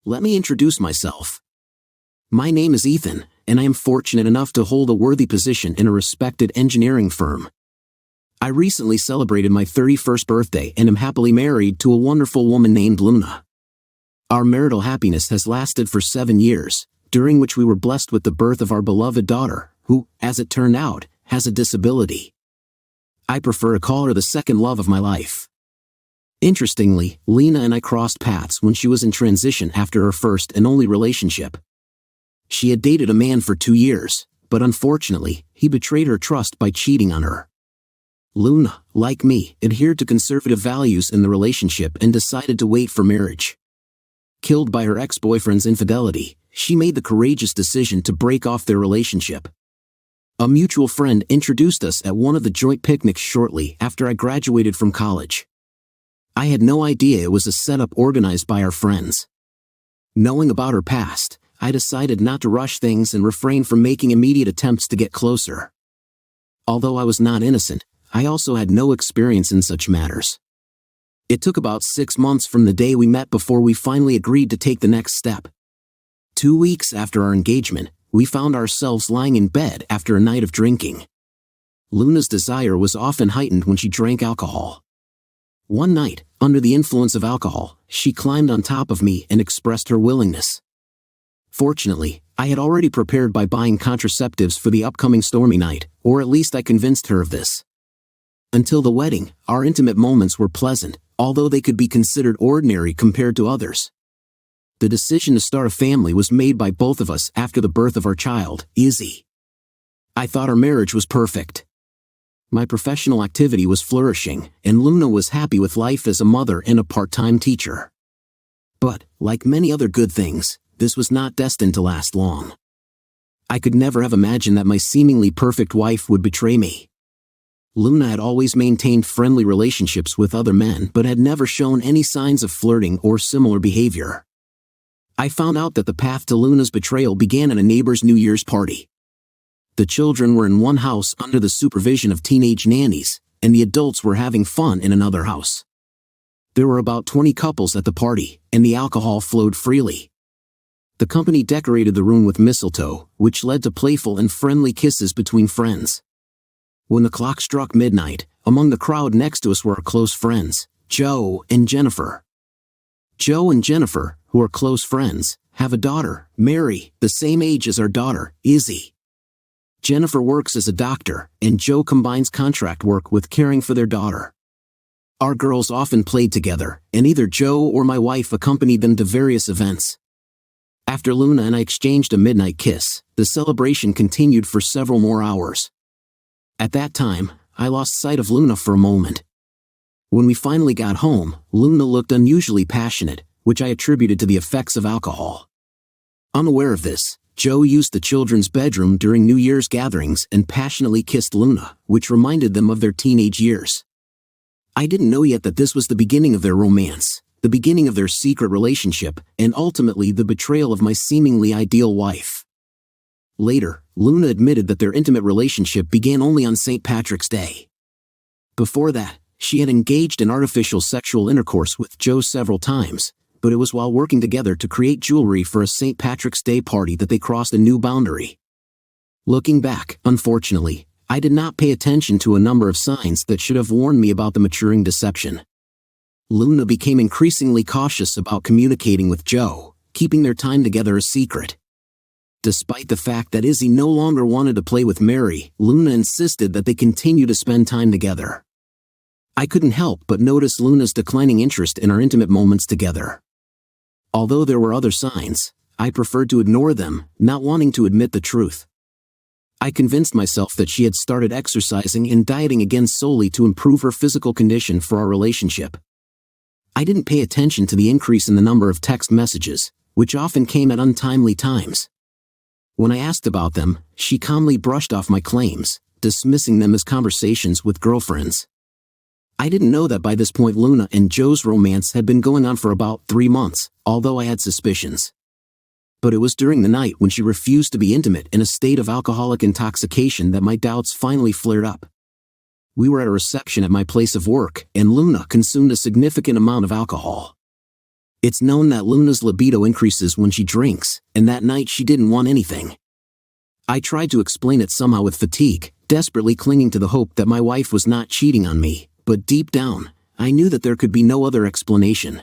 Let me introduce myself. My name is Ethan, and I am fortunate enough to hold a worthy position in a respected engineering firm. I recently celebrated my 31st birthday and am happily married to a wonderful woman named Luna. Our marital happiness has lasted for 7 years, during which we were blessed with the birth of our beloved daughter, who, as it turned out, has a disability. I prefer to call her the second love of my life. Interestingly, Lena and I crossed paths when she was in transition after her first and only relationship. She had dated a man for 2 years, but unfortunately, he betrayed her trust by cheating on her. Luna, like me, adhered to conservative values in the relationship and decided to wait for marriage. Killed by her ex-boyfriend's infidelity, she made the courageous decision to break off their relationship. A mutual friend introduced us at one of the joint picnics shortly after I graduated from college. I had no idea it was a setup organized by our friends. Knowing about her past, I decided not to rush things and refrain from making immediate attempts to get closer. Although I was not innocent, I also had no experience in such matters. It took about 6 months from the day we met before we finally agreed to take the next step. 2 weeks after our engagement, we found ourselves lying in bed after a night of drinking. Luna's desire was often heightened when she drank alcohol. One night, under the influence of alcohol, she climbed on top of me and expressed her willingness. Fortunately, I had already prepared by buying contraceptives for the upcoming stormy night, or at least I convinced her of this. Until the wedding, our intimate moments were pleasant, although they could be considered ordinary compared to others. The decision to start a family was made by both of us after the birth of our child, Izzy. I thought our marriage was perfect. My professional activity was flourishing, and Luna was happy with life as a mother and a part-time teacher. But, like many other good things, this was not destined to last long. I could never have imagined that my seemingly perfect wife would betray me. Luna had always maintained friendly relationships with other men but had never shown any signs of flirting or similar behavior. I found out that the path to Luna's betrayal began at a neighbor's New Year's party. The children were in one house under the supervision of teenage nannies, and the adults were having fun in another house. There were about 20 couples at the party, and the alcohol flowed freely. The company decorated the room with mistletoe, which led to playful and friendly kisses between friends. When the clock struck midnight, among the crowd next to us were our close friends, Joe and Jennifer. Joe and Jennifer, who are close friends, have a daughter, Mary, the same age as our daughter, Izzy. Jennifer works as a doctor, and Joe combines contract work with caring for their daughter. Our girls often played together, and either Joe or my wife accompanied them to various events. After Luna and I exchanged a midnight kiss, the celebration continued for several more hours. At that time, I lost sight of Luna for a moment. When we finally got home, Luna looked unusually passionate, which I attributed to the effects of alcohol. Unaware of this, Joe used the children's bedroom during New Year's gatherings and passionately kissed Luna, which reminded them of their teenage years. I didn't know yet that this was the beginning of their romance, the beginning of their secret relationship, and ultimately the betrayal of my seemingly ideal wife. Later, Luna admitted that their intimate relationship began only on St. Patrick's Day. Before that, she had engaged in artificial sexual intercourse with Joe several times, but it was while working together to create jewelry for a St. Patrick's Day party that they crossed a new boundary. Looking back, unfortunately, I did not pay attention to a number of signs that should have warned me about the maturing deception. Luna became increasingly cautious about communicating with Joe, keeping their time together a secret. Despite the fact that Izzy no longer wanted to play with Mary, Luna insisted that they continue to spend time together. I couldn't help but notice Luna's declining interest in our intimate moments together. Although there were other signs, I preferred to ignore them, not wanting to admit the truth. I convinced myself that she had started exercising and dieting again solely to improve her physical condition for our relationship. I didn't pay attention to the increase in the number of text messages, which often came at untimely times. When I asked about them, she calmly brushed off my claims, dismissing them as conversations with girlfriends. I didn't know that by this point Luna and Joe's romance had been going on for about 3 months, although I had suspicions. But it was during the night when she refused to be intimate in a state of alcoholic intoxication that my doubts finally flared up. We were at a reception at my place of work, and Luna consumed a significant amount of alcohol. It's known that Luna's libido increases when she drinks, and that night she didn't want anything. I tried to explain it somehow with fatigue, desperately clinging to the hope that my wife was not cheating on me, but deep down, I knew that there could be no other explanation.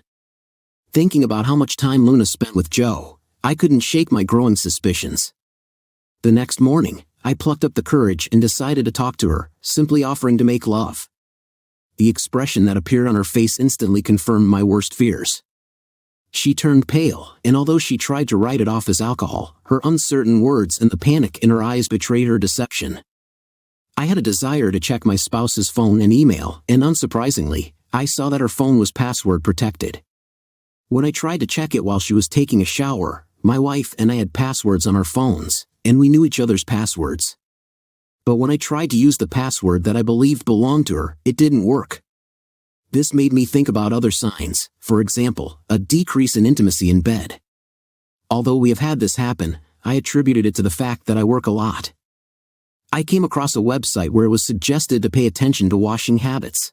Thinking about how much time Luna spent with Joe, I couldn't shake my growing suspicions. The next morning, I plucked up the courage and decided to talk to her, simply offering to make love. The expression that appeared on her face instantly confirmed my worst fears. She turned pale, and although she tried to write it off as alcohol, her uncertain words and the panic in her eyes betrayed her deception. I had a desire to check my spouse's phone and email, and unsurprisingly, I saw that her phone was password protected. When I tried to check it while she was taking a shower, my wife and I had passwords on our phones, and we knew each other's passwords. But when I tried to use the password that I believed belonged to her, it didn't work. This made me think about other signs, for example, a decrease in intimacy in bed. Although we have had this happen, I attributed it to the fact that I work a lot. I came across a website where it was suggested to pay attention to washing habits.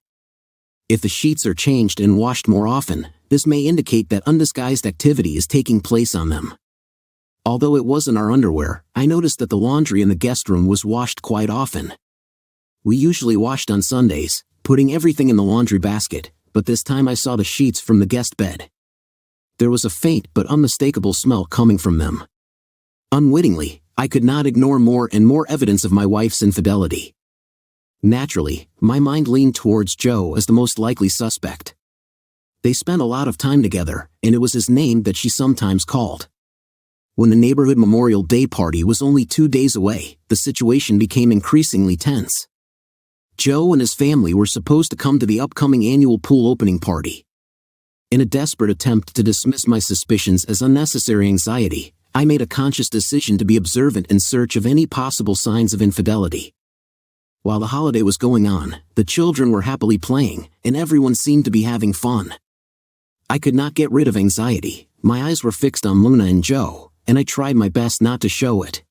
If the sheets are changed and washed more often, this may indicate that undisguised activity is taking place on them. Although it wasn't our underwear, I noticed that the laundry in the guest room was washed quite often. We usually washed on Sundays, putting everything in the laundry basket, but this time I saw the sheets from the guest bed. There was a faint but unmistakable smell coming from them. Unwittingly, I could not ignore more and more evidence of my wife's infidelity. Naturally, my mind leaned towards Joe as the most likely suspect. They spent a lot of time together, and it was his name that she sometimes called. When the neighborhood Memorial Day party was only 2 days away, the situation became increasingly tense. Joe and his family were supposed to come to the upcoming annual pool opening party. In a desperate attempt to dismiss my suspicions as unnecessary anxiety, I made a conscious decision to be observant in search of any possible signs of infidelity. While the holiday was going on, the children were happily playing, and everyone seemed to be having fun. I could not get rid of anxiety. My eyes were fixed on Luna and Joe, and I tried my best not to show it.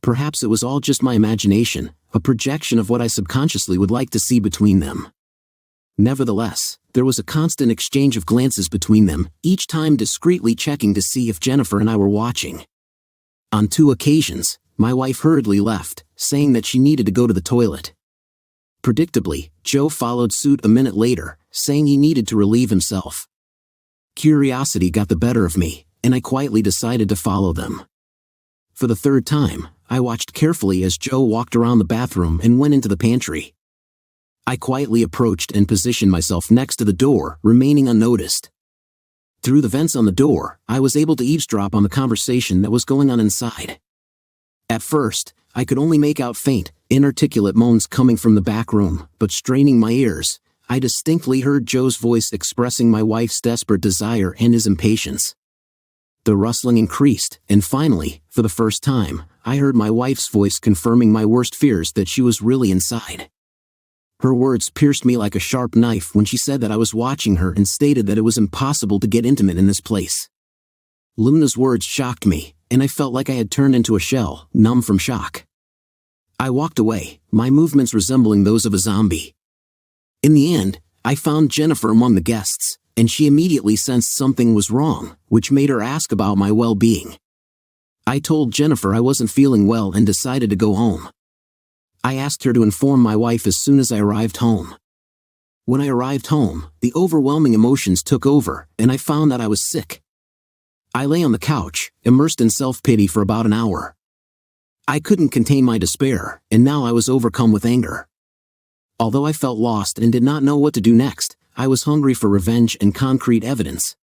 Perhaps it was all just my imagination, a projection of what I subconsciously would like to see between them. Nevertheless, there was a constant exchange of glances between them, each time discreetly checking to see if Jennifer and I were watching. On 2 occasions, my wife hurriedly left, saying that she needed to go to the toilet. Predictably, Joe followed suit a minute later, saying he needed to relieve himself. Curiosity got the better of me, and I quietly decided to follow them. For the 3rd time, I watched carefully as Joe walked around the bathroom and went into the pantry. I quietly approached and positioned myself next to the door, remaining unnoticed. Through the vents on the door, I was able to eavesdrop on the conversation that was going on inside. At first, I could only make out faint, inarticulate moans coming from the back room, but straining my ears, I distinctly heard Joe's voice expressing my wife's desperate desire and his impatience. The rustling increased, and finally, for the first time, I heard my wife's voice confirming my worst fears that she was really inside. Her words pierced me like a sharp knife when she said that I was watching her and stated that it was impossible to get intimate in this place. Luna's words shocked me, and I felt like I had turned into a shell, numb from shock. I walked away, my movements resembling those of a zombie. In the end, I found Jennifer among the guests, and she immediately sensed something was wrong, which made her ask about my well-being. I told Jennifer I wasn't feeling well and decided to go home. I asked her to inform my wife as soon as I arrived home. When I arrived home, the overwhelming emotions took over, and I found that I was sick. I lay on the couch, immersed in self-pity for about an hour. I couldn't contain my despair, and now I was overcome with anger. Although I felt lost and did not know what to do next, I was hungry for revenge and concrete evidence.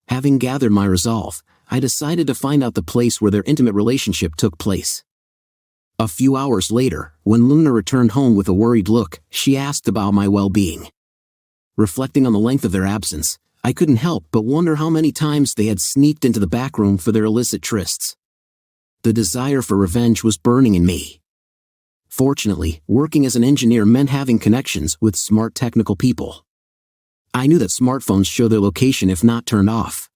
Having gathered my resolve, I decided to find out the place where their intimate relationship took place. A few hours later, when Luna returned home with a worried look, she asked about my well-being. Reflecting on the length of their absence, I couldn't help but wonder how many times they had sneaked into the back room for their illicit trysts. The desire for revenge was burning in me. Fortunately, working as an engineer meant having connections with smart technical people. I knew that smartphones show their location if not turned off.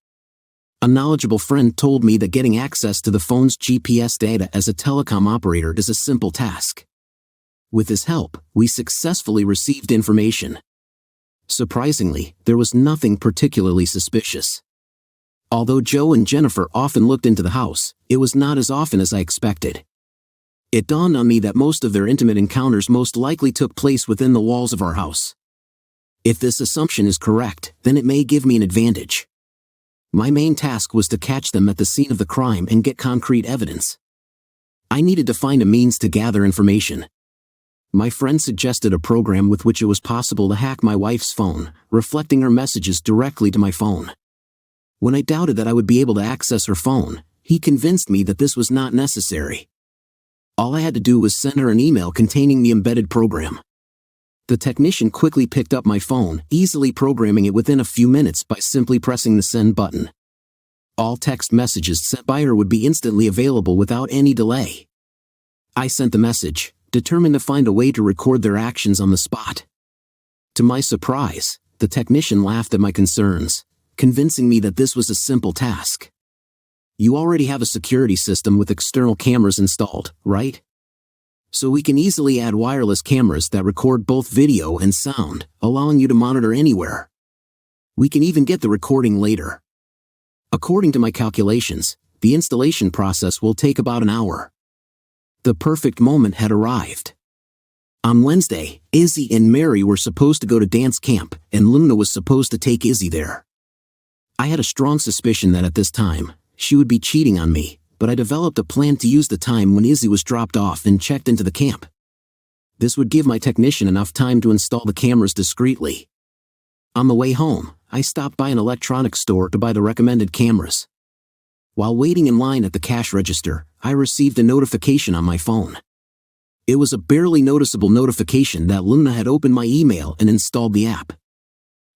A knowledgeable friend told me that getting access to the phone's GPS data as a telecom operator is a simple task. With his help, we successfully received information. Surprisingly, there was nothing particularly suspicious. Although Joe and Jennifer often looked into the house, it was not as often as I expected. It dawned on me that most of their intimate encounters most likely took place within the walls of our house. If this assumption is correct, then it may give me an advantage. My main task was to catch them at the scene of the crime and get concrete evidence. I needed to find a means to gather information. My friend suggested a program with which it was possible to hack my wife's phone, reflecting her messages directly to my phone. When I doubted that I would be able to access her phone, he convinced me that this was not necessary. All I had to do was send her an email containing the embedded program. The technician quickly picked up my phone, easily programming it within a few minutes by simply pressing the send button. All text messages sent by her would be instantly available without any delay. I sent the message, determined to find a way to record their actions on the spot. To my surprise, the technician laughed at my concerns, convincing me that this was a simple task. You already have a security system with external cameras installed, right? So we can easily add wireless cameras that record both video and sound, allowing you to monitor anywhere. We can even get the recording later. According to my calculations, the installation process will take about an hour. The perfect moment had arrived. On Wednesday, Izzy and Mary were supposed to go to dance camp, and Luna was supposed to take Izzy there. I had a strong suspicion that at this time, she would be cheating on me, but I developed a plan to use the time when Izzy was dropped off and checked into the camp. This would give my technician enough time to install the cameras discreetly. On the way home, I stopped by an electronics store to buy the recommended cameras. While waiting in line at the cash register, I received a notification on my phone. It was a barely noticeable notification that Luna had opened my email and installed the app.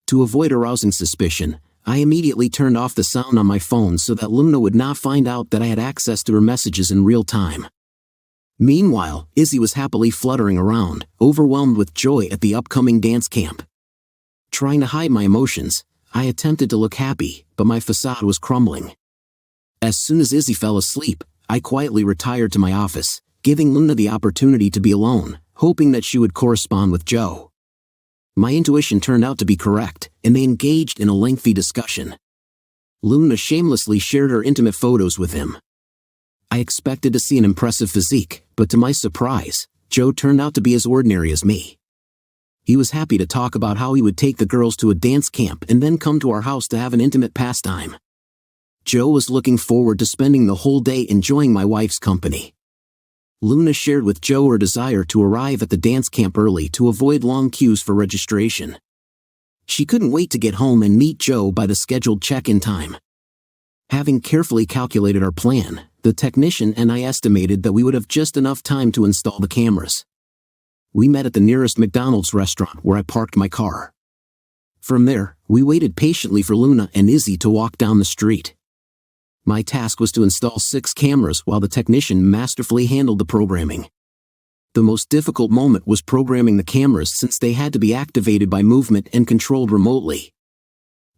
To avoid arousing suspicion, I immediately turned off the sound on my phone so that Luna would not find out that I had access to her messages in real time. Meanwhile, Izzy was happily fluttering around, overwhelmed with joy at the upcoming dance camp. Trying to hide my emotions, I attempted to look happy, but my facade was crumbling. As soon as Izzy fell asleep, I quietly retired to my office, giving Luna the opportunity to be alone, hoping that she would correspond with Joe. My intuition turned out to be correct, and they engaged in a lengthy discussion. Luna shamelessly shared her intimate photos with him. I expected to see an impressive physique, but to my surprise, Joe turned out to be as ordinary as me. He was happy to talk about how he would take the girls to a dance camp and then come to our house to have an intimate pastime. Joe was looking forward to spending the whole day enjoying my wife's company. Luna shared with Joe her desire to arrive at the dance camp early to avoid long queues for registration. She couldn't wait to get home and meet Joe by the scheduled check-in time. Having carefully calculated our plan, the technician and I estimated that we would have just enough time to install the cameras. We met at the nearest McDonald's restaurant where I parked my car. From there, we waited patiently for Luna and Izzy to walk down the street. My task was to install 6 cameras while the technician masterfully handled the programming. The most difficult moment was programming the cameras since they had to be activated by movement and controlled remotely.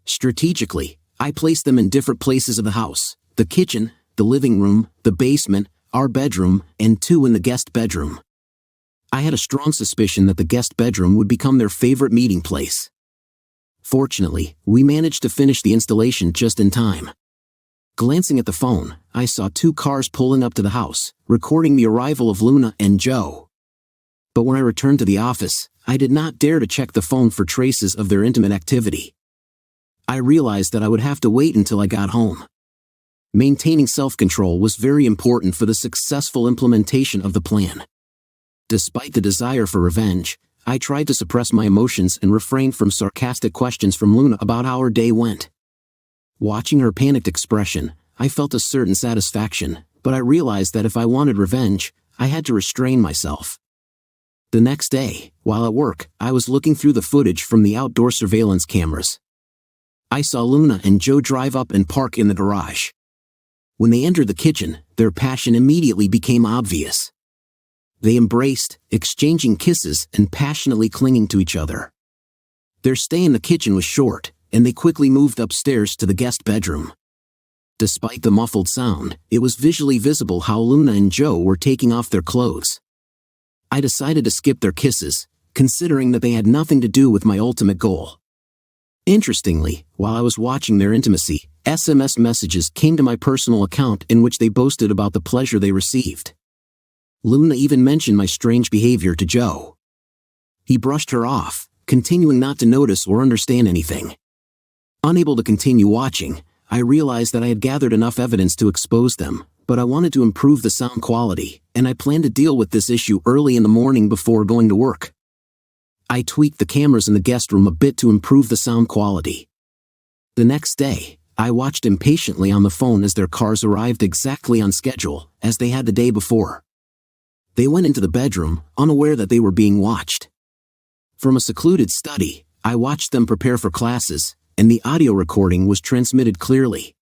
Strategically, I placed them in different places of the house: the kitchen, the living room, the basement, our bedroom, and 2 in the guest bedroom. I had a strong suspicion that the guest bedroom would become their favorite meeting place. Fortunately, we managed to finish the installation just in time. Glancing at the phone, I saw 2 cars pulling up to the house, recording the arrival of Luna and Joe. But when I returned to the office, I did not dare to check the phone for traces of their intimate activity. I realized that I would have to wait until I got home. Maintaining self-control was very important for the successful implementation of the plan. Despite the desire for revenge, I tried to suppress my emotions and refrain from sarcastic questions from Luna about how her day went. Watching her panicked expression, I felt a certain satisfaction, but I realized that if I wanted revenge, I had to restrain myself. The next day, while at work, I was looking through the footage from the outdoor surveillance cameras. I saw Luna and Joe drive up and park in the garage. When they entered the kitchen, their passion immediately became obvious. They embraced, exchanging kisses and passionately clinging to each other. Their stay in the kitchen was short, and they quickly moved upstairs to the guest bedroom. Despite the muffled sound, it was visually visible how Luna and Joe were taking off their clothes. I decided to skip their kisses, considering that they had nothing to do with my ultimate goal. Interestingly, while I was watching their intimacy, SMS messages came to my personal account in which they boasted about the pleasure they received. Luna even mentioned my strange behavior to Joe. He brushed her off, continuing not to notice or understand anything. Unable to continue watching, I realized that I had gathered enough evidence to expose them, but I wanted to improve the sound quality, and I planned to deal with this issue early in the morning before going to work. I tweaked the cameras in the guest room a bit to improve the sound quality. The next day, I watched impatiently on the phone as their cars arrived exactly on schedule, as they had the day before. They went into the bedroom, unaware that they were being watched. From a secluded study, I watched them prepare for classes, and the audio recording was transmitted clearly.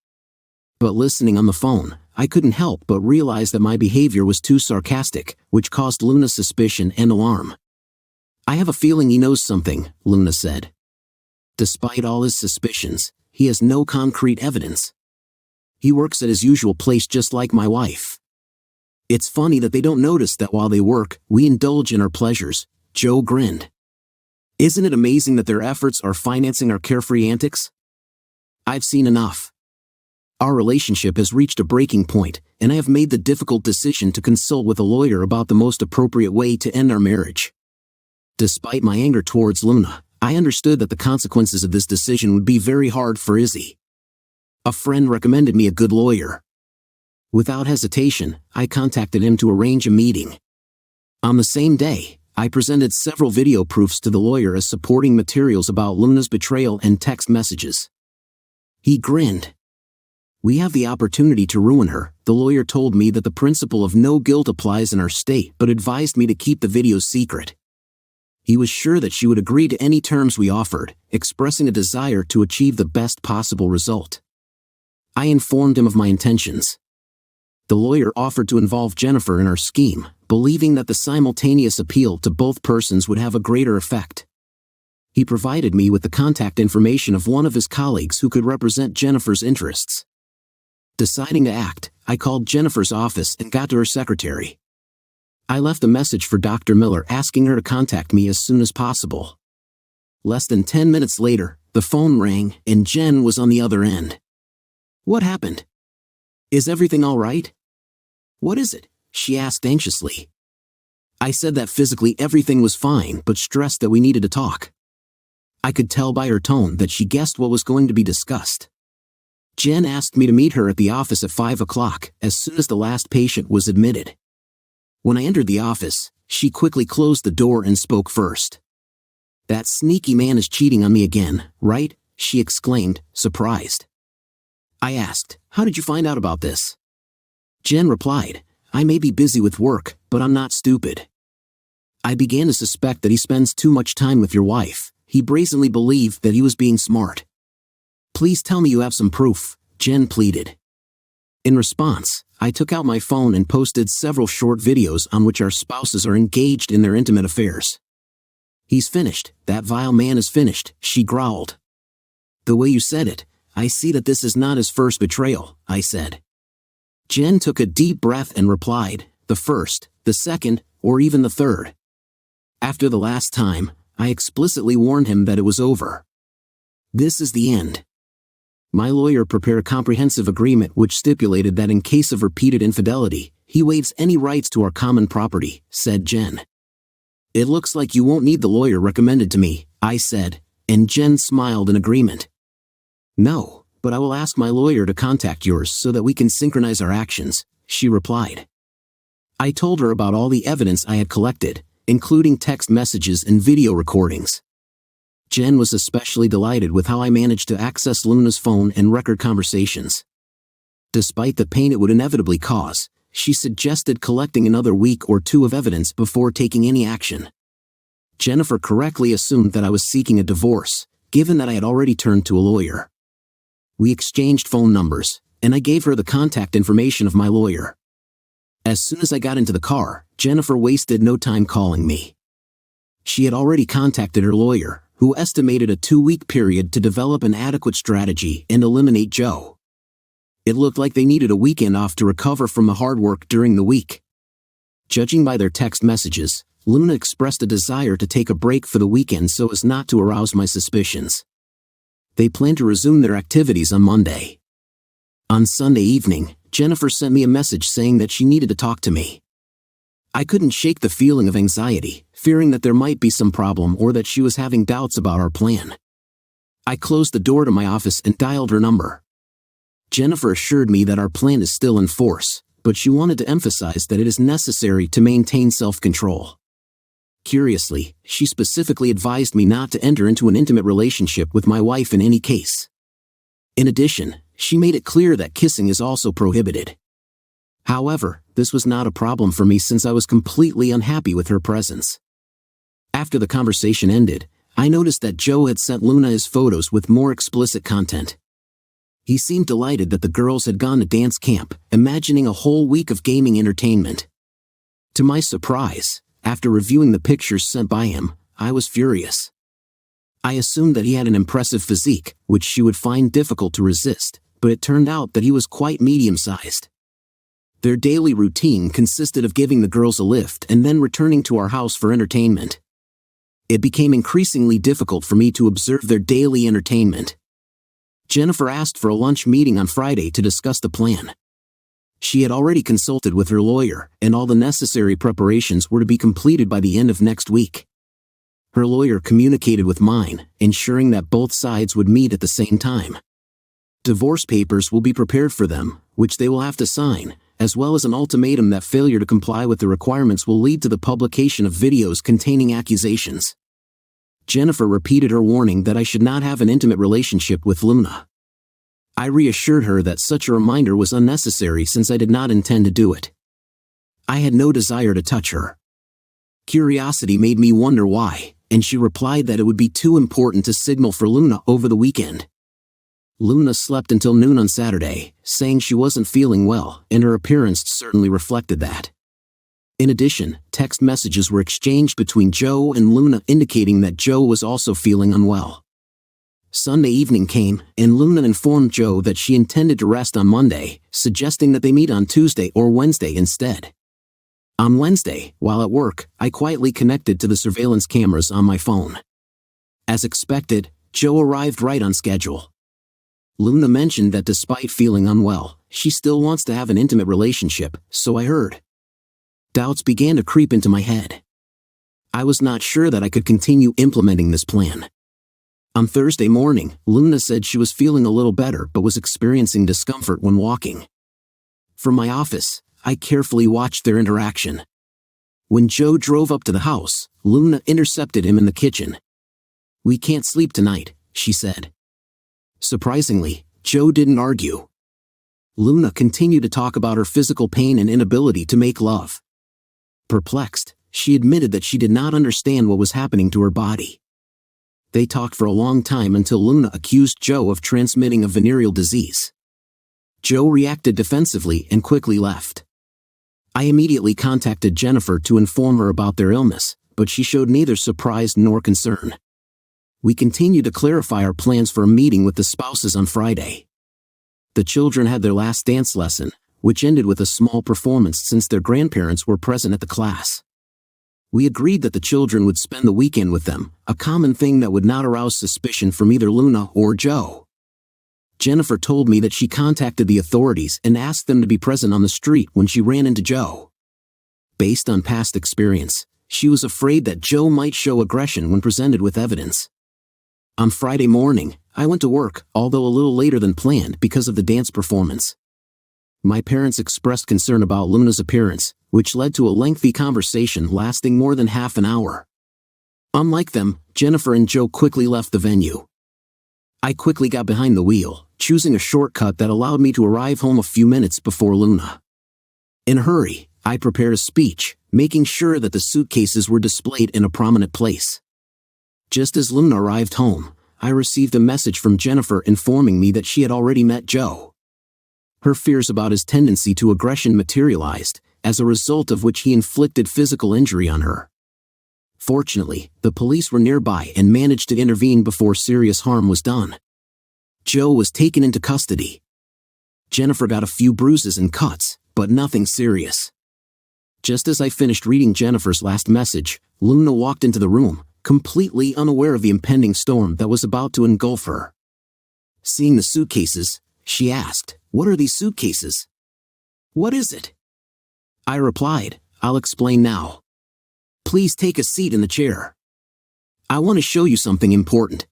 But listening on the phone, I couldn't help but realize that my behavior was too sarcastic, which caused Luna suspicion and alarm. "I have a feeling he knows something," Luna said. Despite all his suspicions, he has no concrete evidence. He works at his usual place just like my wife. "It's funny that they don't notice that while they work, we indulge in our pleasures," Joe grinned. "Isn't it amazing that their efforts are financing our carefree antics? I've seen enough. Our relationship has reached a breaking point, and I have made the difficult decision to consult with a lawyer about the most appropriate way to end our marriage." Despite my anger towards Luna, I understood that the consequences of this decision would be very hard for Izzy. A friend recommended me a good lawyer. Without hesitation, I contacted him to arrange a meeting. On the same day, I presented several video proofs to the lawyer as supporting materials about Luna's betrayal and text messages. He grinned. "We have the opportunity to ruin her." The lawyer told me that the principle of no guilt applies in our state, but advised me to keep the videos secret. He was sure that she would agree to any terms we offered, expressing a desire to achieve the best possible result. I informed him of my intentions. The lawyer offered to involve Jennifer in our scheme, believing that the simultaneous appeal to both persons would have a greater effect. He provided me with the contact information of one of his colleagues who could represent Jennifer's interests. Deciding to act, I called Jennifer's office and got to her secretary. I left a message for Dr. Miller asking her to contact me as soon as possible. Less than 10 minutes later, the phone rang and Jen was on the other end. "What happened? Is everything all right? What is it?" she asked anxiously. I said that physically everything was fine, but stressed that we needed to talk. I could tell by her tone that she guessed what was going to be discussed. Jen asked me to meet her at the office at 5 o'clock, as soon as the last patient was admitted. When I entered the office, she quickly closed the door and spoke first. "That sneaky man is cheating on me again, right?" she exclaimed, surprised. I asked, "How did you find out about this?" Jen replied, "I may be busy with work, but I'm not stupid. I began to suspect that he spends too much time with your wife." He brazenly believed that he was being smart. "Please tell me you have some proof," Jen pleaded. In response, I took out my phone and posted several short videos on which our spouses are engaged in their intimate affairs. "He's finished, that vile man is finished," she growled. "The way you said it, I see that this is not his first betrayal," I said. Jen took a deep breath and replied, "The first, the second, or even the third. After the last time, I explicitly warned him that it was over. This is the end." My lawyer prepared a comprehensive agreement which stipulated that in case of repeated infidelity, he waives any rights to our common property, said Jen. "It looks like you won't need the lawyer recommended to me," I said, and Jen smiled in agreement. "No, but I will ask my lawyer to contact yours so that we can synchronize our actions," she replied. I told her about all the evidence I had collected, including text messages and video recordings. Jen was especially delighted with how I managed to access Luna's phone and record conversations. Despite the pain it would inevitably cause, she suggested collecting another week or two of evidence before taking any action. Jennifer correctly assumed that I was seeking a divorce, given that I had already turned to a lawyer. We exchanged phone numbers, and I gave her the contact information of my lawyer. As soon as I got into the car, Jennifer wasted no time calling me. She had already contacted her lawyer, who estimated a 2-week period to develop an adequate strategy and eliminate Joe. It looked like they needed a weekend off to recover from the hard work during the week. Judging by their text messages, Luna expressed a desire to take a break for the weekend so as not to arouse my suspicions. They plan to resume their activities on Monday. On Sunday evening, Jennifer sent me a message saying that she needed to talk to me. I couldn't shake the feeling of anxiety, fearing that there might be some problem or that she was having doubts about our plan. I closed the door to my office and dialed her number. Jennifer assured me that our plan is still in force, but she wanted to emphasize that it is necessary to maintain self-control. Curiously, she specifically advised me not to enter into an intimate relationship with my wife in any case. In addition, she made it clear that kissing is also prohibited. However, this was not a problem for me since I was completely unhappy with her presence. After the conversation ended, I noticed that Joe had sent Luna his photos with more explicit content. He seemed delighted that the girls had gone to dance camp, imagining a whole week of gaming entertainment. To my surprise, after reviewing the pictures sent by him, I was furious. I assumed that he had an impressive physique, which she would find difficult to resist, but it turned out that he was quite medium-sized. Their daily routine consisted of giving the girls a lift and then returning to our house for entertainment. It became increasingly difficult for me to observe their daily entertainment. Jennifer asked for a lunch meeting on Friday to discuss the plan. She had already consulted with her lawyer, and all the necessary preparations were to be completed by the end of next week. Her lawyer communicated with mine, ensuring that both sides would meet at the same time. Divorce papers will be prepared for them, which they will have to sign, as well as an ultimatum that failure to comply with the requirements will lead to the publication of videos containing accusations. Jennifer repeated her warning that I should not have an intimate relationship with Luna. I reassured her that such a reminder was unnecessary since I did not intend to do it. I had no desire to touch her. Curiosity made me wonder why, and she replied that it would be too important to signal for Luna over the weekend. Luna slept until noon on Saturday, saying she wasn't feeling well, and her appearance certainly reflected that. In addition, text messages were exchanged between Joe and Luna indicating that Joe was also feeling unwell. Sunday evening came, and Luna informed Joe that she intended to rest on Monday, suggesting that they meet on Tuesday or Wednesday instead. On Wednesday, while at work, I quietly connected to the surveillance cameras on my phone. As expected, Joe arrived right on schedule. Luna mentioned that despite feeling unwell, she still wants to have an intimate relationship, so I heard. Doubts began to creep into my head. I was not sure that I could continue implementing this plan. On Thursday morning, Luna said she was feeling a little better but was experiencing discomfort when walking. From my office, I carefully watched their interaction. When Joe drove up to the house, Luna intercepted him in the kitchen. "We can't sleep tonight," she said. Surprisingly, Joe didn't argue. Luna continued to talk about her physical pain and inability to make love. Perplexed, she admitted that she did not understand what was happening to her body. They talked for a long time until Luna accused Joe of transmitting a venereal disease. Joe reacted defensively and quickly left. I immediately contacted Jennifer to inform her about their illness, but she showed neither surprise nor concern. We continued to clarify our plans for a meeting with the spouses on Friday. The children had their last dance lesson, which ended with a small performance since their grandparents were present at the class. We agreed that the children would spend the weekend with them, a common thing that would not arouse suspicion from either Luna or Joe. Jennifer told me that she contacted the authorities and asked them to be present on the street when she ran into Joe. Based on past experience, she was afraid that Joe might show aggression when presented with evidence. On Friday morning, I went to work, although a little later than planned because of the dance performance. My parents expressed concern about Luna's appearance, which led to a lengthy conversation lasting more than half an hour. Unlike them, Jennifer and Joe quickly left the venue. I quickly got behind the wheel, choosing a shortcut that allowed me to arrive home a few minutes before Luna. In a hurry, I prepared a speech, making sure that the suitcases were displayed in a prominent place. Just as Luna arrived home, I received a message from Jennifer informing me that she had already met Joe. Her fears about his tendency to aggression materialized, as a result of which he inflicted physical injury on her. Fortunately, the police were nearby and managed to intervene before serious harm was done. Joe was taken into custody. Jennifer got a few bruises and cuts, but nothing serious. Just as I finished reading Jennifer's last message, Luna walked into the room, completely unaware of the impending storm that was about to engulf her. Seeing the suitcases, she asked, "What are these suitcases? What is it?" I replied, "I'll explain now. Please take a seat in the chair. I want to show you something important."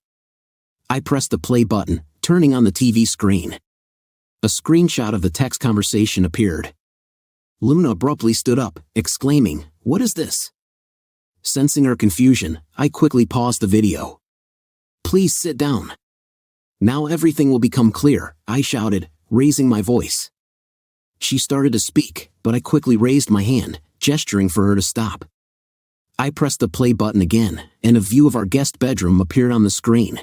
I pressed the play button, turning on the TV screen. A screenshot of the text conversation appeared. Luna abruptly stood up, exclaiming, "What is this?" Sensing her confusion, I quickly paused the video. "Please sit down. Now everything will become clear," I shouted, raising my voice. She started to speak, but I quickly raised my hand, gesturing for her to stop. I pressed the play button again, and a view of our guest bedroom appeared on the screen.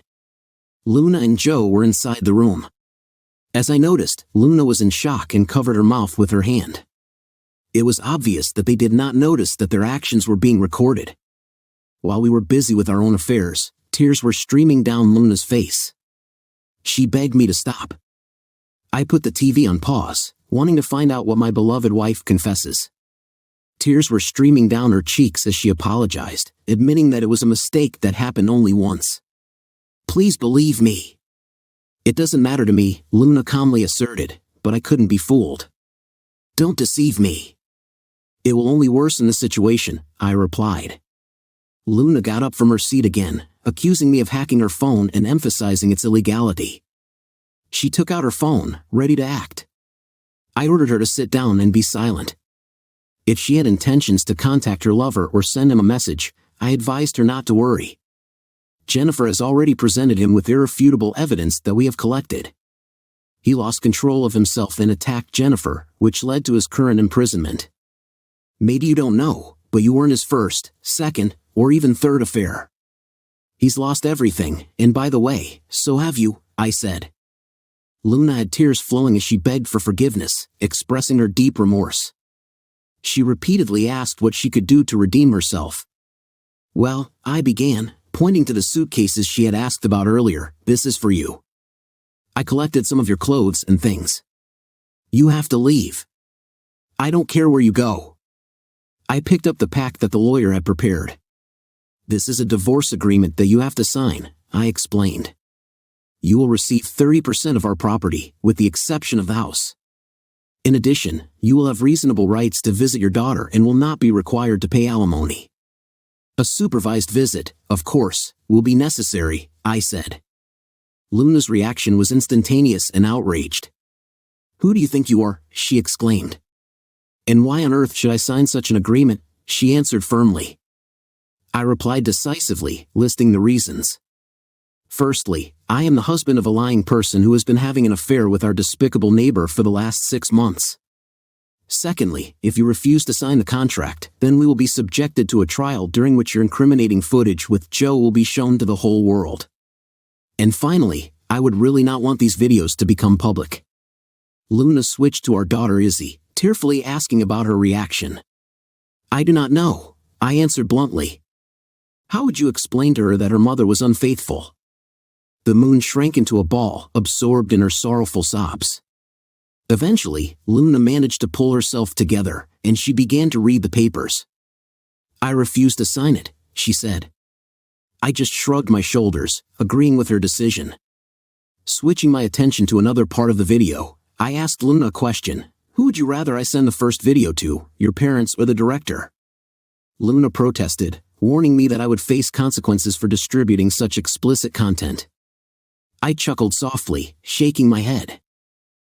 Luna and Joe were inside the room. As I noticed, Luna was in shock and covered her mouth with her hand. It was obvious that they did not notice that their actions were being recorded. While we were busy with our own affairs, tears were streaming down Luna's face. She begged me to stop. I put the TV on pause, wanting to find out what my beloved wife confesses. Tears were streaming down her cheeks as she apologized, admitting that it was a mistake that happened only once. "Please believe me." "It doesn't matter to me," Luna calmly asserted, but I couldn't be fooled. "Don't deceive me." "It will only worsen the situation," I replied. Luna got up from her seat again, accusing me of hacking her phone and emphasizing its illegality. She took out her phone, ready to act. I ordered her to sit down and be silent. If she had intentions to contact her lover or send him a message, I advised her not to worry. Jennifer has already presented him with irrefutable evidence that we have collected. He lost control of himself and attacked Jennifer, which led to his current imprisonment. Maybe you don't know, but you weren't his first, second, or even third affair. He's lost everything, and by the way, so have you, I said. Luna had tears flowing as she begged for forgiveness, expressing her deep remorse. She repeatedly asked what she could do to redeem herself. "Well," I began, pointing to the suitcases she had asked about earlier, "this is for you. I collected some of your clothes and things. You have to leave. I don't care where you go." I picked up the pack that the lawyer had prepared. "This is a divorce agreement that you have to sign," I explained. "You will receive 30% of our property, with the exception of the house. In addition, you will have reasonable rights to visit your daughter and will not be required to pay alimony. A supervised visit, of course, will be necessary," I said. Luna's reaction was instantaneous and outraged. "Who do you think you are?" she exclaimed. "And why on earth should I sign such an agreement?" she answered firmly. I replied decisively, listing the reasons. "Firstly, I am the husband of a lying person who has been having an affair with our despicable neighbor for the last 6 months. Secondly, if you refuse to sign the contract, then we will be subjected to a trial during which your incriminating footage with Joe will be shown to the whole world. And finally, I would really not want these videos to become public." Luna switched to our daughter Izzy, tearfully asking about her reaction. "I do not know," I answered bluntly. "How would you explain to her that her mother was unfaithful?" The moon shrank into a ball, absorbed in her sorrowful sobs. Eventually, Luna managed to pull herself together, and she began to read the papers. "I refuse to sign it," she said. I just shrugged my shoulders, agreeing with her decision. Switching my attention to another part of the video, I asked Luna a question. "Who would you rather I send the first video to, your parents or the director?" Luna protested, warning me that I would face consequences for distributing such explicit content. I chuckled softly, shaking my head.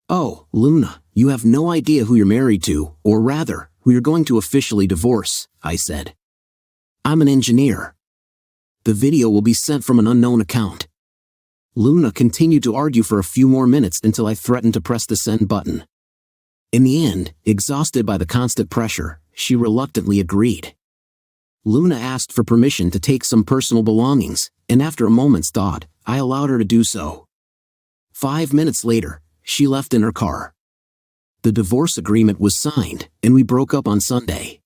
"Oh, Luna, you have no idea who you're married to, or rather, who you're going to officially divorce," I said. "I'm an engineer. The video will be sent from an unknown account." Luna continued to argue for a few more minutes until I threatened to press the send button. In the end, exhausted by the constant pressure, she reluctantly agreed. Luna asked for permission to take some personal belongings, and after a moment's thought, I allowed her to do so. 5 minutes later, she left in her car. The divorce agreement was signed, and we broke up on Sunday.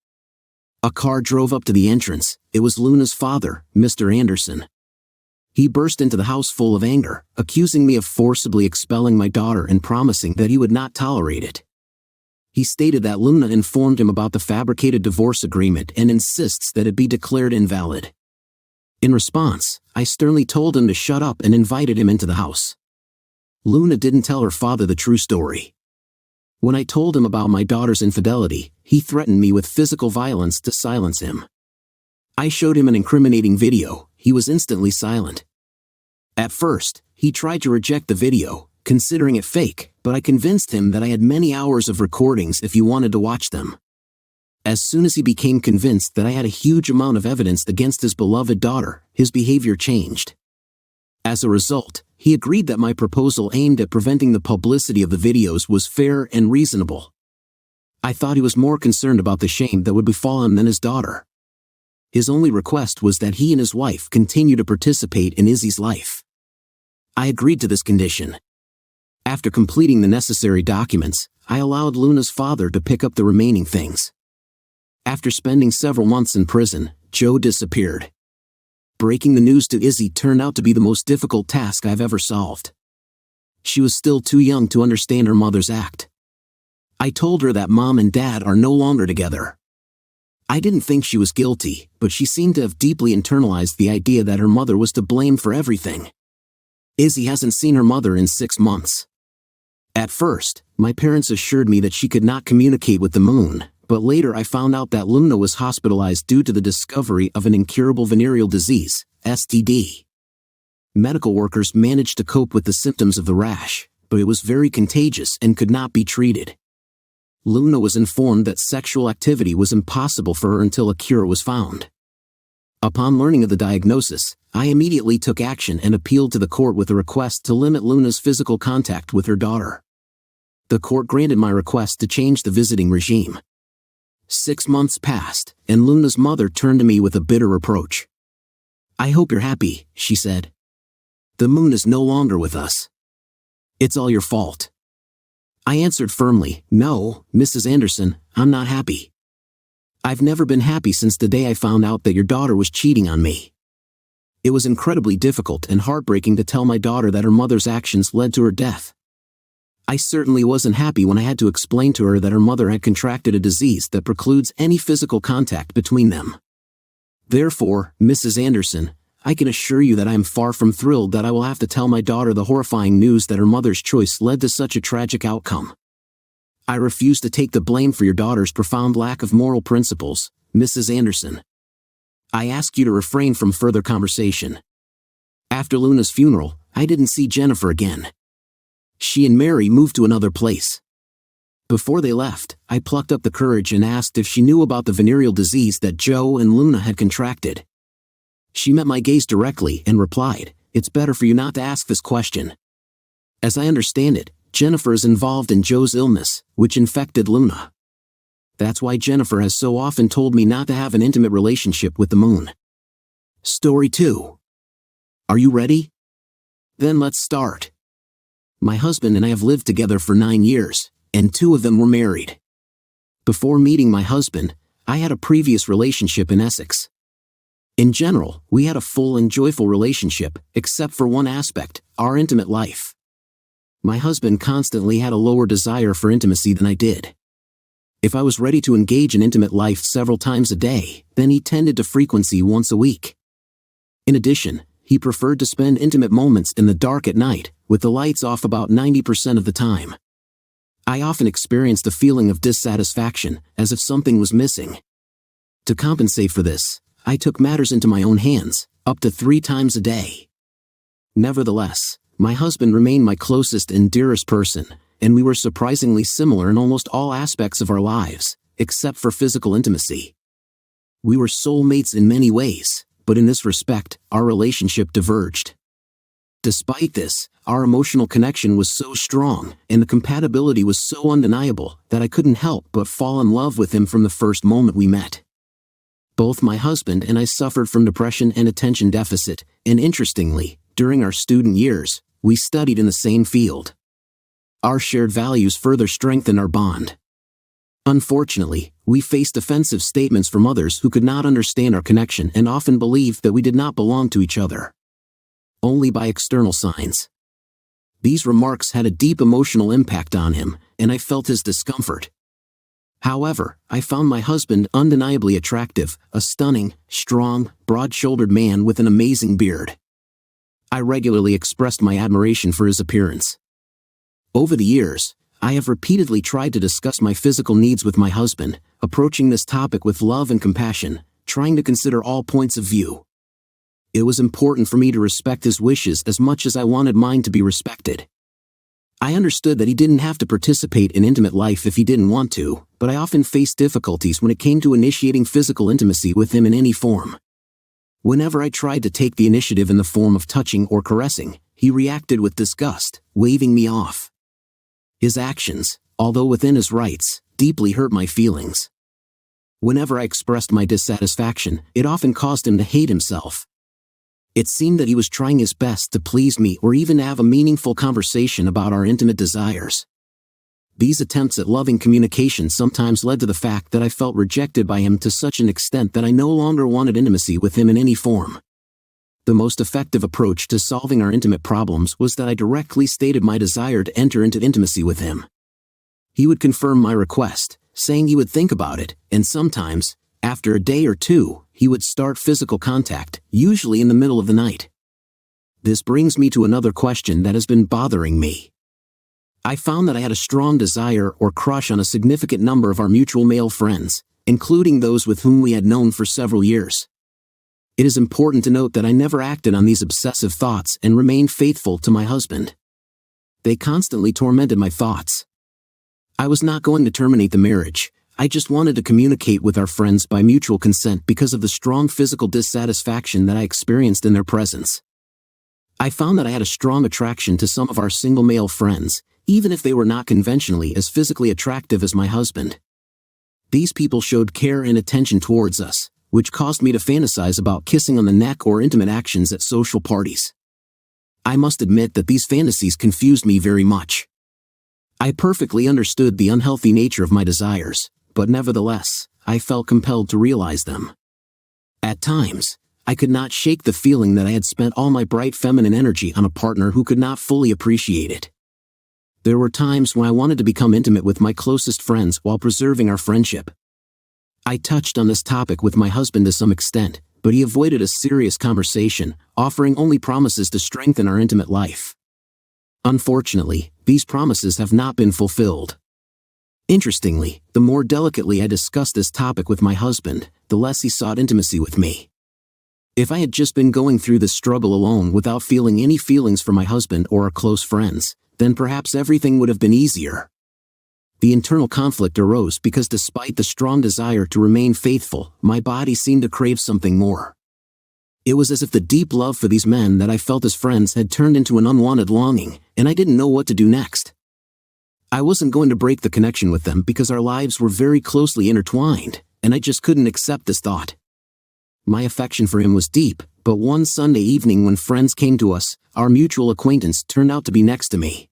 A car drove up to the entrance. It was Luna's father, Mr. Anderson. He burst into the house full of anger, accusing me of forcibly expelling my daughter and promising that he would not tolerate it. He stated that Luna informed him about the fabricated divorce agreement and insists that it be declared invalid. In response, I sternly told him to shut up and invited him into the house. Luna didn't tell her father the true story. When I told him about my daughter's infidelity, he threatened me with physical violence to silence him. I showed him an incriminating video. He was instantly silent. At first, he tried to reject the video, considering it fake, but I convinced him that I had many hours of recordings if he wanted to watch them. As soon as he became convinced that I had a huge amount of evidence against his beloved daughter, his behavior changed. As a result, he agreed that my proposal aimed at preventing the publicity of the videos was fair and reasonable. I thought he was more concerned about the shame that would befall him than his daughter. His only request was that he and his wife continue to participate in Izzy's life. I agreed to this condition. After completing the necessary documents, I allowed Luna's father to pick up the remaining things. After spending several months in prison, Joe disappeared. Breaking the news to Izzy turned out to be the most difficult task I've ever solved. She was still too young to understand her mother's act. I told her that Mom and Dad are no longer together. I didn't think she was guilty, but she seemed to have deeply internalized the idea that her mother was to blame for everything. Izzy hasn't seen her mother in 6 months. At first, my parents assured me that she could not communicate with the moon, but later I found out that Luna was hospitalized due to the discovery of an incurable venereal disease, STD. Medical workers managed to cope with the symptoms of the rash, but it was very contagious and could not be treated. Luna was informed that sexual activity was impossible for her until a cure was found. Upon learning of the diagnosis, I immediately took action and appealed to the court with a request to limit Luna's physical contact with her daughter. The court granted my request to change the visiting regime. 6 months passed, and Luna's mother turned to me with a bitter reproach. "I hope you're happy," she said. "The moon is no longer with us. It's all your fault." I answered firmly, "No, Mrs. Anderson, I'm not happy. I've never been happy since the day I found out that your daughter was cheating on me." It was incredibly difficult and heartbreaking to tell my daughter that her mother's actions led to her death. I certainly wasn't happy when I had to explain to her that her mother had contracted a disease that precludes any physical contact between them. Therefore, Mrs. Anderson, I can assure you that I am far from thrilled that I will have to tell my daughter the horrifying news that her mother's choice led to such a tragic outcome. I refuse to take the blame for your daughter's profound lack of moral principles, Mrs. Anderson. I ask you to refrain from further conversation. After Luna's funeral, I didn't see Jennifer again. She and Mary moved to another place. Before they left, I plucked up the courage and asked if she knew about the venereal disease that Joe and Luna had contracted. She met my gaze directly and replied, "It's better for you not to ask this question. As I understand it, Jennifer is involved in Joe's illness, which infected Luna. That's why Jennifer has so often told me not to have an intimate relationship with the moon." Story 2. Are you ready? Then let's start. My husband and I have lived together for 9 years, and 2 of them were married. Before meeting my husband, I had a previous relationship in Essex. In general, we had a full and joyful relationship, except for one aspect, our intimate life. My husband constantly had a lower desire for intimacy than I did. If I was ready to engage in intimate life several times a day, then he tended to frequency once a week. In addition, he preferred to spend intimate moments in the dark at night, with the lights off about 90% of the time. I often experienced a feeling of dissatisfaction, as if something was missing. To compensate for this, I took matters into my own hands, up to 3 times a day. Nevertheless, my husband remained my closest and dearest person, and we were surprisingly similar in almost all aspects of our lives, except for physical intimacy. We were soulmates in many ways, but in this respect, our relationship diverged. Despite this, our emotional connection was so strong, and the compatibility was so undeniable, that I couldn't help but fall in love with him from the first moment we met. Both my husband and I suffered from depression and attention deficit, and interestingly, during our student years, we studied in the same field. Our shared values further strengthened our bond. Unfortunately, we faced offensive statements from others who could not understand our connection and often believed that we did not belong to each other. Only by external signs. These remarks had a deep emotional impact on him, and I felt his discomfort. However, I found my husband undeniably attractive, a stunning, strong, broad-shouldered man with an amazing beard. I regularly expressed my admiration for his appearance. Over the years, I have repeatedly tried to discuss my physical needs with my husband, approaching this topic with love and compassion, trying to consider all points of view. It was important for me to respect his wishes as much as I wanted mine to be respected. I understood that he didn't have to participate in intimate life if he didn't want to, but I often faced difficulties when it came to initiating physical intimacy with him in any form. Whenever I tried to take the initiative in the form of touching or caressing, he reacted with disgust, waving me off. His actions, although within his rights, deeply hurt my feelings. Whenever I expressed my dissatisfaction, it often caused him to hate himself. It seemed that he was trying his best to please me or even have a meaningful conversation about our intimate desires. These attempts at loving communication sometimes led to the fact that I felt rejected by him to such an extent that I no longer wanted intimacy with him in any form. The most effective approach to solving our intimate problems was that I directly stated my desire to enter into intimacy with him. He would confirm my request, saying he would think about it, and sometimes, after a day or two, he would start physical contact, usually in the middle of the night. This brings me to another question that has been bothering me. I found that I had a strong desire or crush on a significant number of our mutual male friends, including those with whom we had known for several years. It is important to note that I never acted on these obsessive thoughts and remained faithful to my husband. They constantly tormented my thoughts. I was not going to terminate the marriage. I just wanted to communicate with our friends by mutual consent because of the strong physical dissatisfaction that I experienced in their presence. I found that I had a strong attraction to some of our single male friends, even if they were not conventionally as physically attractive as my husband. These people showed care and attention towards us, which caused me to fantasize about kissing on the neck or intimate actions at social parties. I must admit that these fantasies confused me very much. I perfectly understood the unhealthy nature of my desires, but nevertheless, I felt compelled to realize them. At times, I could not shake the feeling that I had spent all my bright feminine energy on a partner who could not fully appreciate it. There were times when I wanted to become intimate with my closest friends while preserving our friendship. I touched on this topic with my husband to some extent, but he avoided a serious conversation, offering only promises to strengthen our intimate life. Unfortunately, these promises have not been fulfilled. Interestingly, the more delicately I discussed this topic with my husband, the less he sought intimacy with me. If I had just been going through this struggle alone without feeling any feelings for my husband or our close friends, then perhaps everything would have been easier. The internal conflict arose because despite the strong desire to remain faithful, my body seemed to crave something more. It was as if the deep love for these men that I felt as friends had turned into an unwanted longing, and I didn't know what to do next. I wasn't going to break the connection with them because our lives were very closely intertwined, and I just couldn't accept this thought. My affection for him was deep, but one Sunday evening when friends came to us, our mutual acquaintance turned out to be next to me.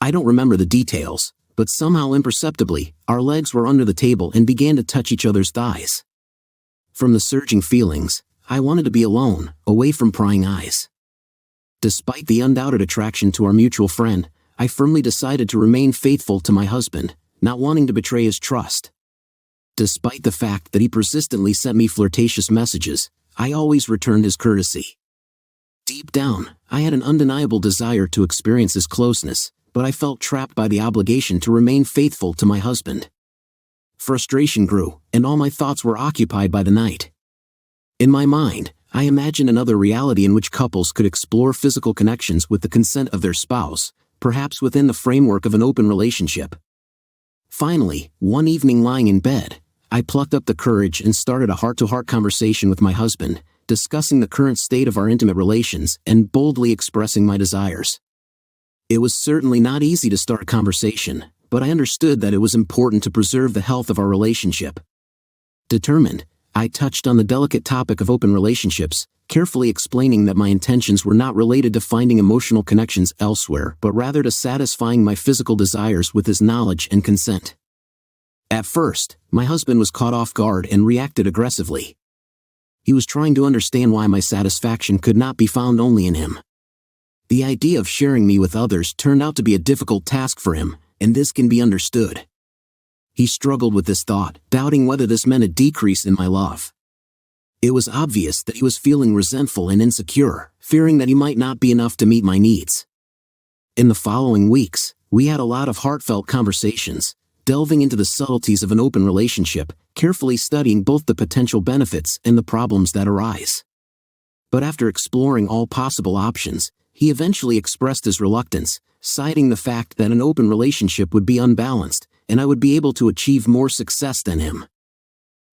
I don't remember the details, but somehow imperceptibly, our legs were under the table and began to touch each other's thighs. From the surging feelings, I wanted to be alone, away from prying eyes. Despite the undoubted attraction to our mutual friend, I firmly decided to remain faithful to my husband, not wanting to betray his trust. Despite the fact that he persistently sent me flirtatious messages, I always returned his courtesy. Deep down, I had an undeniable desire to experience his closeness, but I felt trapped by the obligation to remain faithful to my husband. Frustration grew, and all my thoughts were occupied by the night. In my mind, I imagined another reality in which couples could explore physical connections with the consent of their spouse, perhaps within the framework of an open relationship. Finally, one evening lying in bed, I plucked up the courage and started a heart-to-heart conversation with my husband, discussing the current state of our intimate relations and boldly expressing my desires. It was certainly not easy to start a conversation, but I understood that it was important to preserve the health of our relationship. Determined, I touched on the delicate topic of open relationships, carefully explaining that my intentions were not related to finding emotional connections elsewhere but rather to satisfying my physical desires with his knowledge and consent. At first, my husband was caught off guard and reacted aggressively. He was trying to understand why my satisfaction could not be found only in him. The idea of sharing me with others turned out to be a difficult task for him, and this can be understood. He struggled with this thought, doubting whether this meant a decrease in my love. It was obvious that he was feeling resentful and insecure, fearing that he might not be enough to meet my needs. In the following weeks, We had a lot of heartfelt conversations, delving into the subtleties of an open relationship, carefully studying both the potential benefits and the problems that arise. But after exploring all possible options, he eventually expressed his reluctance, citing the fact that an open relationship would be unbalanced, and I would be able to achieve more success than him.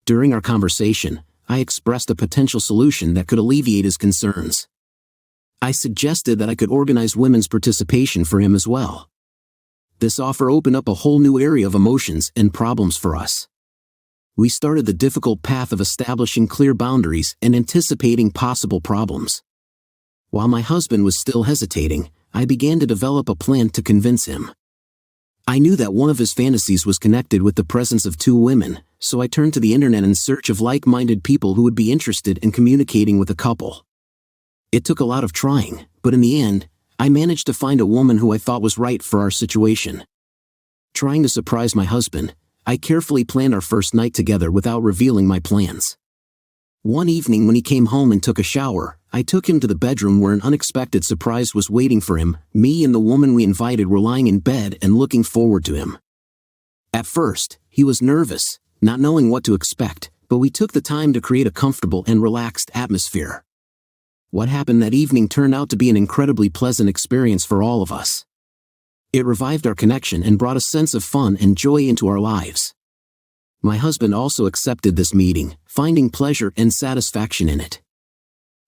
During our conversation, I expressed a potential solution that could alleviate his concerns. I suggested that I could organize women's participation for him as well. This offer opened up a whole new area of emotions and problems for us. We started the difficult path of establishing clear boundaries and anticipating possible problems. While my husband was still hesitating, I began to develop a plan to convince him. I knew that one of his fantasies was connected with the presence of two women, so I turned to the internet in search of like-minded people who would be interested in communicating with a couple. It took a lot of trying, but in the end, I managed to find a woman who I thought was right for our situation. Trying to surprise my husband, I carefully planned our first night together without revealing my plans. One evening when he came home and took a shower, I took him to the bedroom where an unexpected surprise was waiting for him. Me and the woman we invited were lying in bed and looking forward to him. At first, he was nervous, not knowing what to expect, but we took the time to create a comfortable and relaxed atmosphere. What happened that evening turned out to be an incredibly pleasant experience for all of us. It revived our connection and brought a sense of fun and joy into our lives. My husband also accepted this meeting, finding pleasure and satisfaction in it.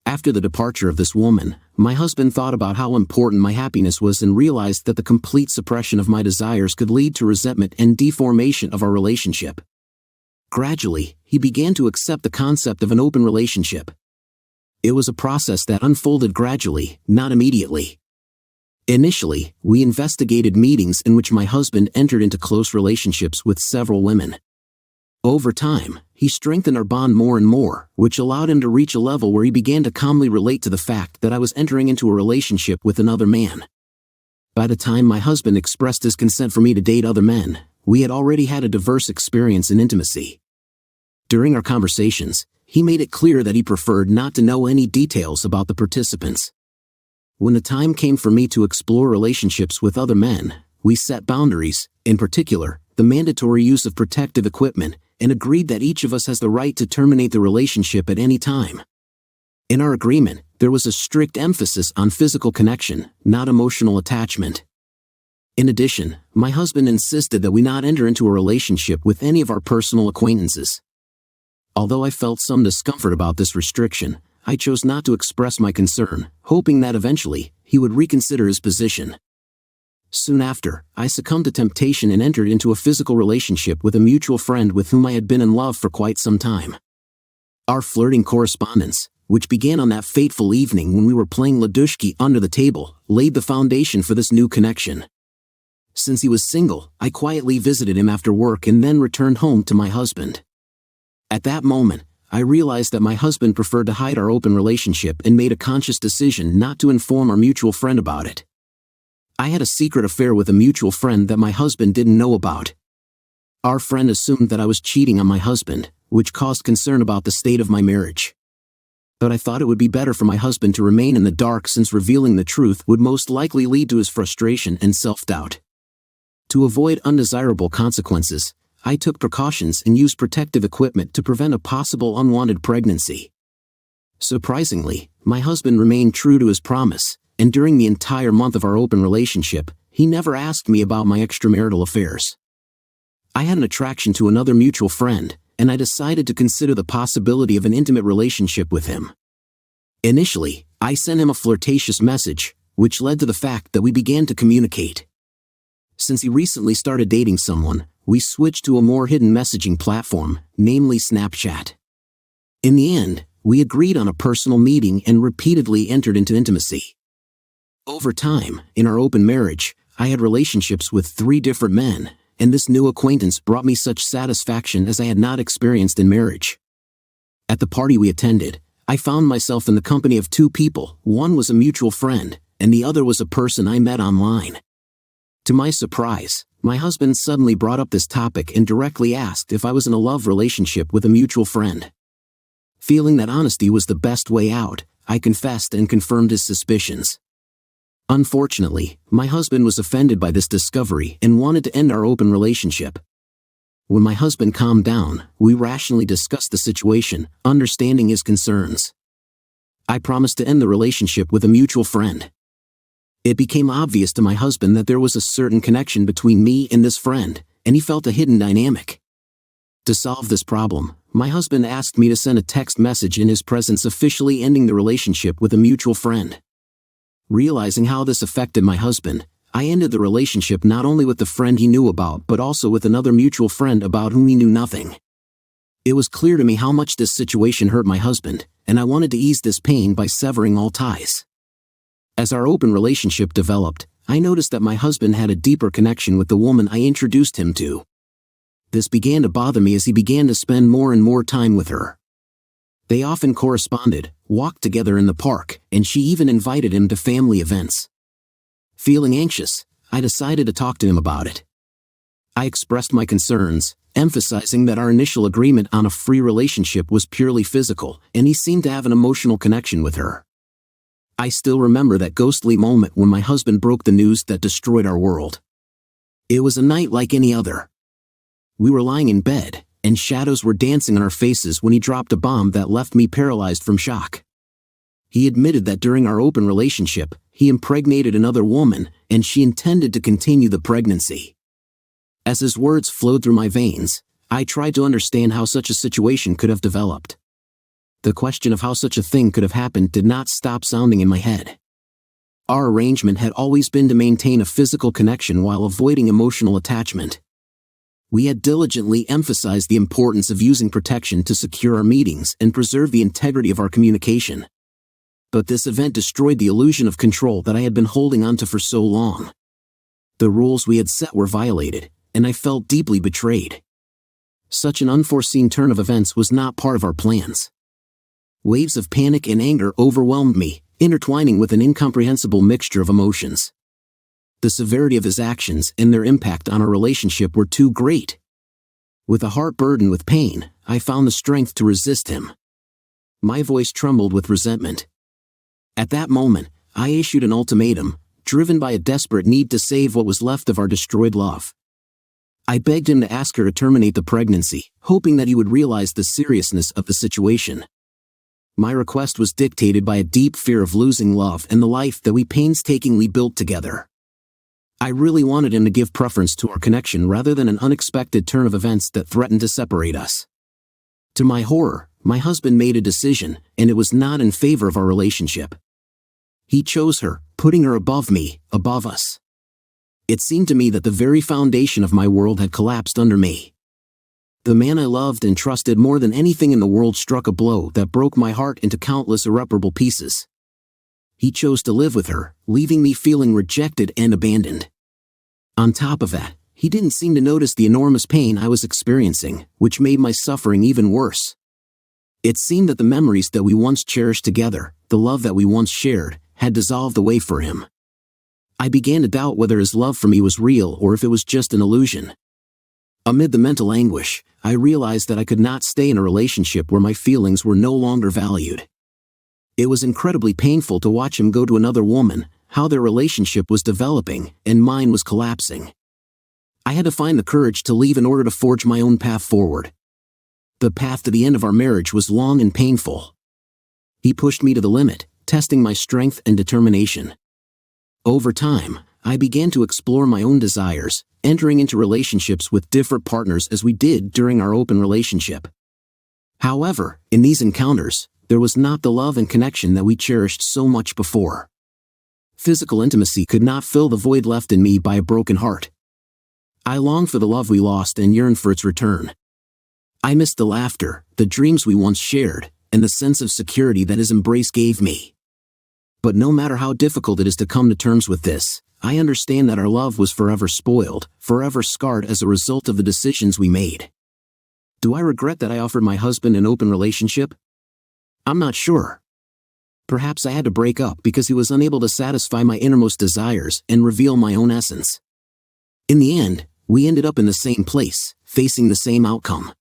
After the departure of this woman, my husband thought about how important my happiness was and realized that the complete suppression of my desires could lead to resentment and deformation of our relationship. Gradually, he began to accept the concept of an open relationship. It was a process that unfolded gradually, not immediately. Initially, we investigated meetings in which my husband entered into close relationships with several women. Over time, he strengthened our bond more and more, which allowed him to reach a level where he began to calmly relate to the fact that I was entering into a relationship with another man. By the time my husband expressed his consent for me to date other men, we had already had a diverse experience in intimacy. During our conversations, he made it clear that he preferred not to know any details about the participants. When the time came for me to explore relationships with other men, we set boundaries, in particular, the mandatory use of protective equipment, and agreed that each of us has the right to terminate the relationship at any time. In our agreement, there was a strict emphasis on physical connection, not emotional attachment. In addition, my husband insisted that we not enter into a relationship with any of our personal acquaintances. Although I felt some discomfort about this restriction, I chose not to express my concern, hoping that eventually, he would reconsider his position. Soon after, I succumbed to temptation and entered into a physical relationship with a mutual friend with whom I had been in love for quite some time. Our flirting correspondence, which began on that fateful evening when we were playing Ladushki under the table, laid the foundation for this new connection. Since he was single, I quietly visited him after work and then returned home to my husband. At that moment, I realized that my husband preferred to hide our open relationship and made a conscious decision not to inform our mutual friend about it. I had a secret affair with a mutual friend that my husband didn't know about. Our friend assumed that I was cheating on my husband, which caused concern about the state of my marriage. But I thought it would be better for my husband to remain in the dark since revealing the truth would most likely lead to his frustration and self-doubt. To avoid undesirable consequences, I took precautions and used protective equipment to prevent a possible unwanted pregnancy. Surprisingly, my husband remained true to his promise, and during the entire month of our open relationship, he never asked me about my extramarital affairs. I had an attraction to another mutual friend, and I decided to consider the possibility of an intimate relationship with him. Initially, I sent him a flirtatious message, which led to the fact that we began to communicate. Since he recently started dating someone, we switched to a more hidden messaging platform, namely Snapchat. In the end, we agreed on a personal meeting and repeatedly entered into intimacy. Over time, in our open marriage, I had relationships with 3 different men, and this new acquaintance brought me such satisfaction as I had not experienced in marriage. At the party we attended, I found myself in the company of 2 people. One was a mutual friend, and the other was a person I met online. To my surprise, my husband suddenly brought up this topic and directly asked if I was in a love relationship with a mutual friend. Feeling that honesty was the best way out, I confessed and confirmed his suspicions. Unfortunately, my husband was offended by this discovery and wanted to end our open relationship. When my husband calmed down, we rationally discussed the situation, understanding his concerns. I promised to end the relationship with a mutual friend. It became obvious to my husband that there was a certain connection between me and this friend, and he felt a hidden dynamic. To solve this problem, my husband asked me to send a text message in his presence officially ending the relationship with a mutual friend. Realizing how this affected my husband, I ended the relationship not only with the friend he knew about but also with another mutual friend about whom he knew nothing. It was clear to me how much this situation hurt my husband, and I wanted to ease this pain by severing all ties. As our open relationship developed, I noticed that my husband had a deeper connection with the woman I introduced him to. This began to bother me as he began to spend more and more time with her. They often corresponded, walked together in the park, and she even invited him to family events. Feeling anxious, I decided to talk to him about it. I expressed my concerns, emphasizing that our initial agreement on a free relationship was purely physical, and he seemed to have an emotional connection with her. I still remember that ghostly moment when my husband broke the news that destroyed our world. It was a night like any other. We were lying in bed, and shadows were dancing on our faces when he dropped a bomb that left me paralyzed from shock. He admitted that during our open relationship, he impregnated another woman, and she intended to continue the pregnancy. As his words flowed through my veins, I tried to understand how such a situation could have developed. The question of how such a thing could have happened did not stop sounding in my head. Our arrangement had always been to maintain a physical connection while avoiding emotional attachment. We had diligently emphasized the importance of using protection to secure our meetings and preserve the integrity of our communication. But this event destroyed the illusion of control that I had been holding onto for so long. The rules we had set were violated, and I felt deeply betrayed. Such an unforeseen turn of events was not part of our plans. Waves of panic and anger overwhelmed me, intertwining with an incomprehensible mixture of emotions. The severity of his actions and their impact on our relationship were too great. With a heart burdened with pain, I found the strength to resist him. My voice trembled with resentment. At that moment, I issued an ultimatum, driven by a desperate need to save what was left of our destroyed love. I begged him to ask her to terminate the pregnancy, hoping that he would realize the seriousness of the situation. My request was dictated by a deep fear of losing love and the life that we painstakingly built together. I really wanted him to give preference to our connection rather than an unexpected turn of events that threatened to separate us. To my horror, my husband made a decision, and it was not in favor of our relationship. He chose her, putting her above me, above us. It seemed to me that the very foundation of my world had collapsed under me. The man I loved and trusted more than anything in the world struck a blow that broke my heart into countless irreparable pieces. He chose to live with her, leaving me feeling rejected and abandoned. On top of that, he didn't seem to notice the enormous pain I was experiencing, which made my suffering even worse. It seemed that the memories that we once cherished together, the love that we once shared, had dissolved away for him. I began to doubt whether his love for me was real or if it was just an illusion. Amid the mental anguish, I realized that I could not stay in a relationship where my feelings were no longer valued. It was incredibly painful to watch him go to another woman, how their relationship was developing, and mine was collapsing. I had to find the courage to leave in order to forge my own path forward. The path to the end of our marriage was long and painful. He pushed me to the limit, testing my strength and determination. Over time, I began to explore my own desires, entering into relationships with different partners as we did during our open relationship. However, in these encounters, there was not the love and connection that we cherished so much before. Physical intimacy could not fill the void left in me by a broken heart. I longed for the love we lost and yearned for its return. I missed the laughter, the dreams we once shared, and the sense of security that his embrace gave me. But no matter how difficult it is to come to terms with this, I understand that our love was forever spoiled, forever scarred as a result of the decisions we made. Do I regret that I offered my husband an open relationship? I'm not sure. Perhaps I had to break up because he was unable to satisfy my innermost desires and reveal my own essence. In the end, we ended up in the same place, facing the same outcome.